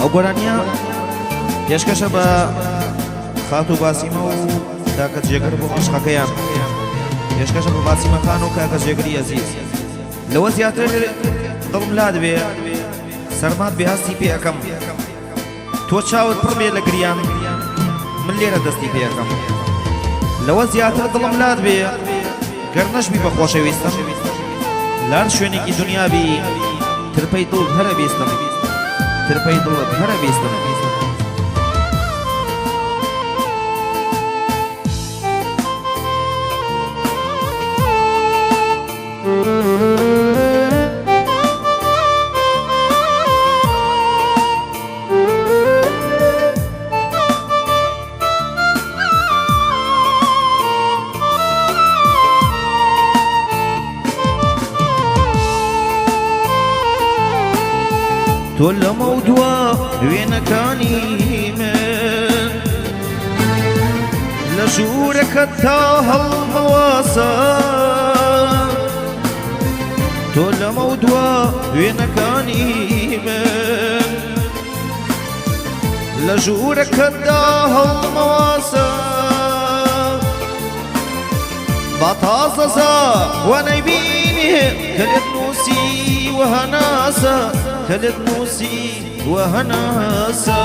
ئەو گۆرانیە پێشکەشە بە خات و باسیمە و کاکە جێگەر بۆ عەشقەکەیان پێشکەشە بە باسیمە خان و کاکە جێگەری عەزیز لەوە زیاتر دڵم لا دەبێ سەرمات بێهەستی پێ ئەەکەم تۆ چاوت پڕ بێ لە گریان من لێرە دەستی پێ ئەەکەم لەوە زیاتر دڵم لا دەبێ گەر نەشبی بە خۆشەویستم لار شوێنێکی دنیابی ترپەی دڵت هەرە بیستم ترپەی دڵت هەرە بیستم تۆ لە مەودووە وێنەکانی من لە ژوورەکەت تا هەڵمەواسە تۆ لە مەودووە وێنەکانی من لە ژوورەکەت تا هەڵمەواسە با تازەزە وە نەیبینێ کە لێت نووسی وهەناسە كلت موسي وهناسا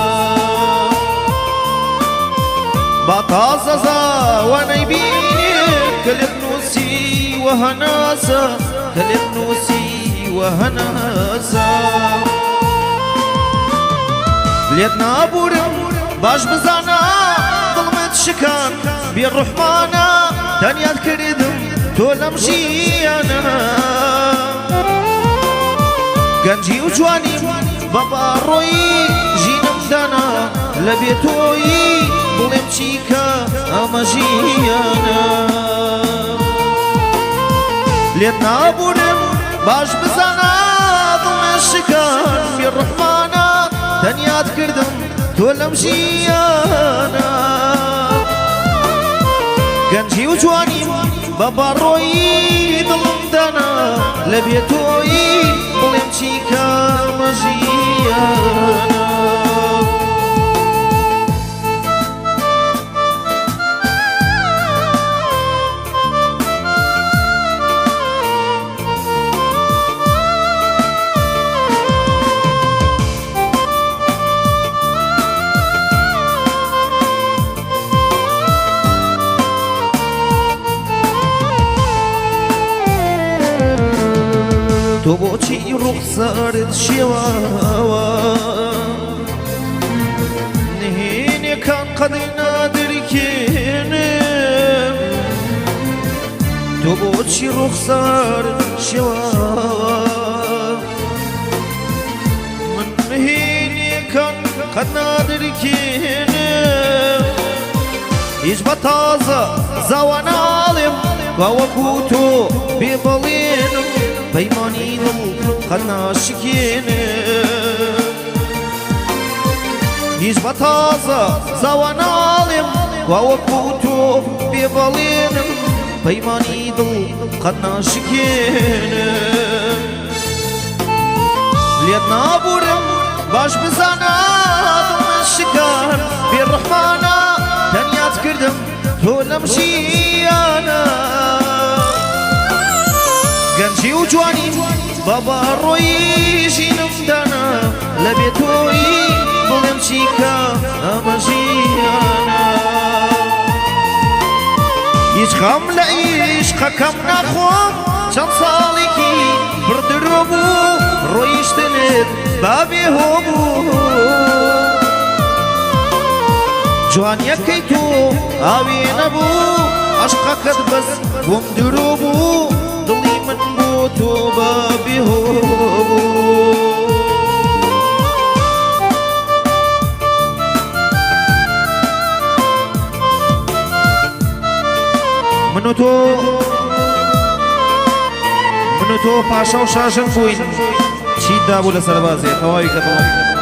بطاززا ونيبيني كلت نوسي وهناسا كلت نوسي وهناسا ليتنا بورم باش بزانا ظلمت شكان بالرحمانا تانيات كردم تولمشي انا گەنجی و جوانیم بە باڕۆیی ژینم دانا لە بێتۆیی بڵێم چیکە ئەمە ژیانە لێت نابوونم باش بزانە دڵمێ شکان بێڕەحمانە تەنیات کردم تۆ لەم ژیانە گەنجی و جوانیم بە باڕۆیی دڵم دانا لە بێتۆیی بڵێم چیکە ئەمە ژیانە تۆ بۆچی ڕوخسارت شێواوە نهێنیەکان قەدەی نادەریکێنم تۆ بۆچی ڕوخسارت شێواوە من نهێنیەکان قەد نادەریکێنم هیچ بە تازە زاوە ناڵێم باوەکو تۆ بێ بەڵێنم پەیمانی دڵ قەت ناشکێنم هیچ بە تازە زاوە ناڵێم واوەکو تۆ بێ بەڵێنم پەیمانی دڵ قەت ناشکێنم لێت نابوورم باش بزانە دڵمە شکار بێڕەحمانە تەنیات کردم تۆ لەم ژیانە گەنجی و جوانی بە باڕۆیی ژینم دانا لە بێتۆیی بڵێم چیکە ئەمە ژیانە هیچ خەم لە عیشقەکەم ناخۆم چەند ساڵێکی بڕدرۆ بوو ڕۆیشتنت با بێهۆ بوو جوانیەکەی تۆ ئاوێ نەبوو عەشقەکەت بەس بۆم درۆ بوو دڵی من بۆ تۆ با بێهۆ بوو من و تۆ پاشە و شاژن بووین چیت دابوو لە سەربازێ تەواوی کەتەوە